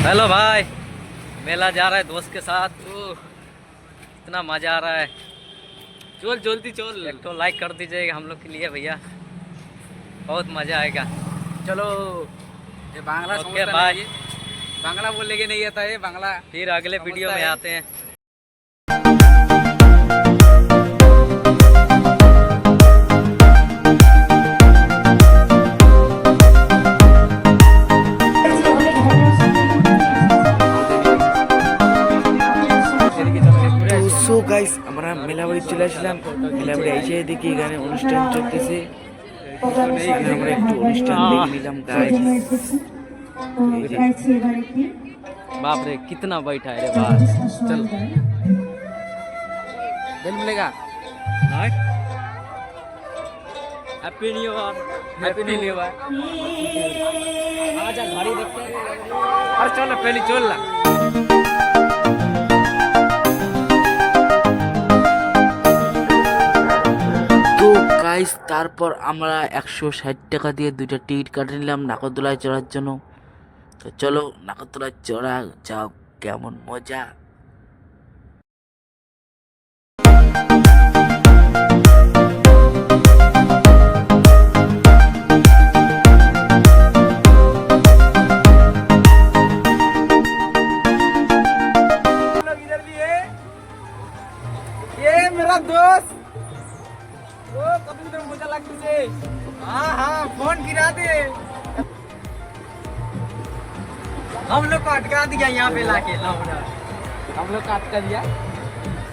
Hello भाई, मेला जा रहा है दोस्त के साथ। इतना मजा आ रहा है। चल जल्दी चल। एक तो लाइक कर दीजिएगा हम लोग के लिए भैया, बहुत मजा आएगा। चलो ये बांग्ला ओके समझता बाय। नहीं है, बांग्ला बोलने के नहीं आता है बांग्ला। फिर अगले वीडियो में आते हैं। সো গাইস আমরা মেলাবাড়ি চলে আসলাম। মেলাবাড়ি এসে দেখি এখানে অনুষ্ঠান চলতেছে। এখানে আমরা একটু অনুষ্ঠান দেখে নিলাম গাইস। बाप रे कितना बैठा है रे बात। चल बेल मिलेगा। Happy new year. Happy new year. आजा घड़ी देखते हैं। अरे चल ना पहले चल ना। তো গাইস তারপর আমরা 160 টাকা দিয়ে দুইটা টিকিট কাটে নিলাম নাগরদোলায় চড়ার জন্য। তো চলো নাগরদোলায় চড়া যাও, কেমন মজা। इधर भी है, ये मेरा दोस्त। ओ कभी तो मजा लगती है। हाँ हाँ फोन गिरा दे। हम लोग को अटका दिया यहाँ पे लाके लाउडा। हम लोग को अटका दिया।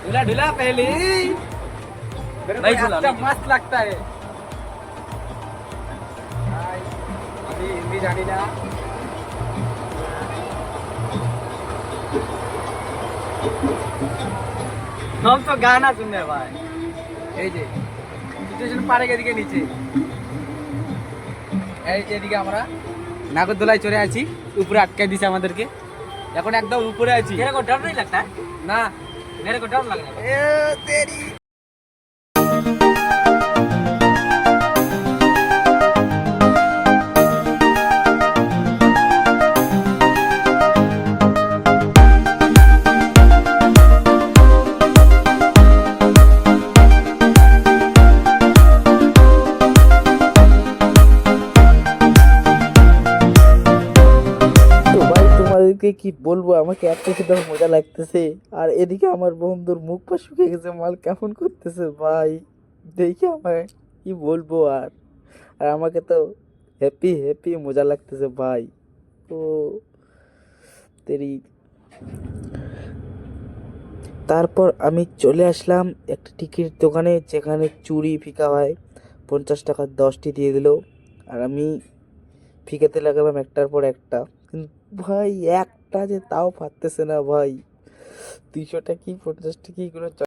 ढूला ढूला पहले मेरे नहीं को झूला, अच्छा नहीं। मस्त लगता है। हाय, अभी हिंदी जानी ना। हम तो गाना सुन रहे भाई। এই যে স্টেশন পারে এদিকে নিচে এদিকে আমরা নাগরদোলায় চড়ে আছি। উপরে আটকে দিছে আমাদেরকে, এখন একদম উপরে আছি। तेरे को डर नहीं लगता है? না मेरे को डर लग रहा है। এ তেরি তো ভাই তোমাদেরকে কি বলবো, আমাকে এত খেতে মজা লাগতেছে। আর এদিকে আমার বন্ধুর মুখ পা শুকিয়ে গেছে, মাল কেমন করতেছে ভাই দেখে আমার কি বলবো। আর আর আমাকে তো হ্যাপি হ্যাপি মজা লাগতেছে ভাই। তো তেরি তারপর আমি চলে আসলাম একটা টিকিট দোকানে, যেখানে চুড়ি ফিকা হয়। 50 টাকা 10টি দিয়ে দিল। আর আমি ফিকাতে লাগালাম একটার পর একটা, কিন্তু ভাই একটা যে তাও পারতেছে না ভাই। 200 টাকা কি 50 টাকা কি করে